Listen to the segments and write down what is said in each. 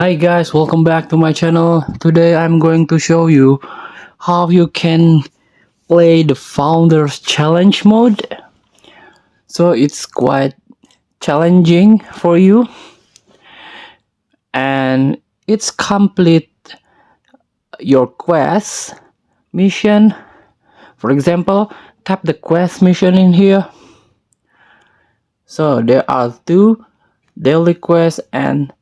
Hi guys, welcome back to my channel. Today I'm going to show you how you can play the Founders Challenge mode. So it's quite challenging for you and it's complete your quest mission. For example, tap the quest mission in here. So there are two daily quests and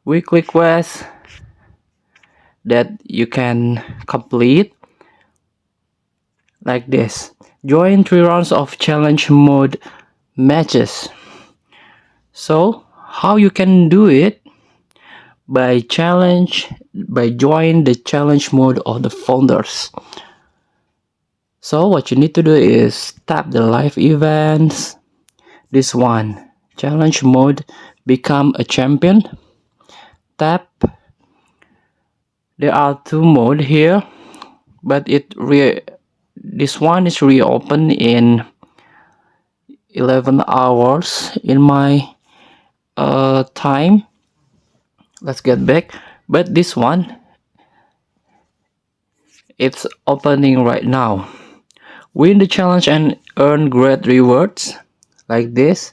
weekly quests that you can complete like this. Join 3 rounds of challenge mode matches. So how you can do it? By join the challenge mode of the founders. So what you need to do is tap the live events, this one, challenge mode, become a champion. Tap. There are two modes here, but this one is reopened in 11 hours in my time. Let's get back, but this one, it's opening right now. Win the challenge and earn great rewards like this.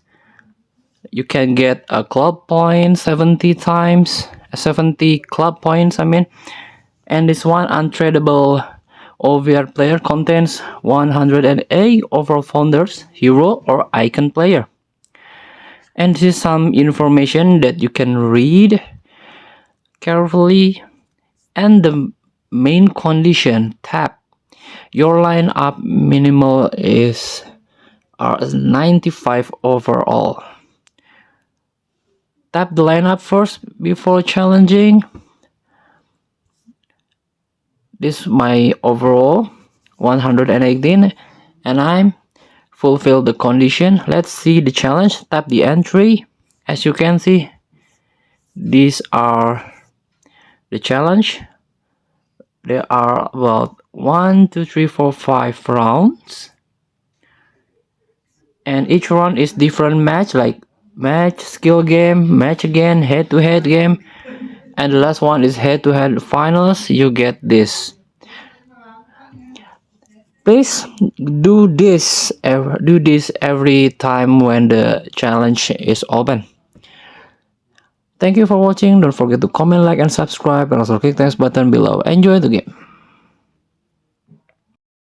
You can get a club point 70 times, 70 club points and this one untradeable OVR player contains 108 overall founders, hero or icon player. And this is some information that you can read carefully. And the main condition, tap. Your lineup minimal is 95 overall. Tap the lineup first before challenging. This is my overall 118 and I'm fulfilled the condition. Let's see the challenge. Tap the entry. As you can see, these are the challenge. There are about 1 2 3 4 5 rounds, and each round is different match, like match, skill game, match again, head-to-head game, and the last one is head-to-head finals. You get this. Please do this every time when the challenge is open. Thank you for watching. Don't forget to comment, like, and subscribe, and also click the button below. Enjoy the game.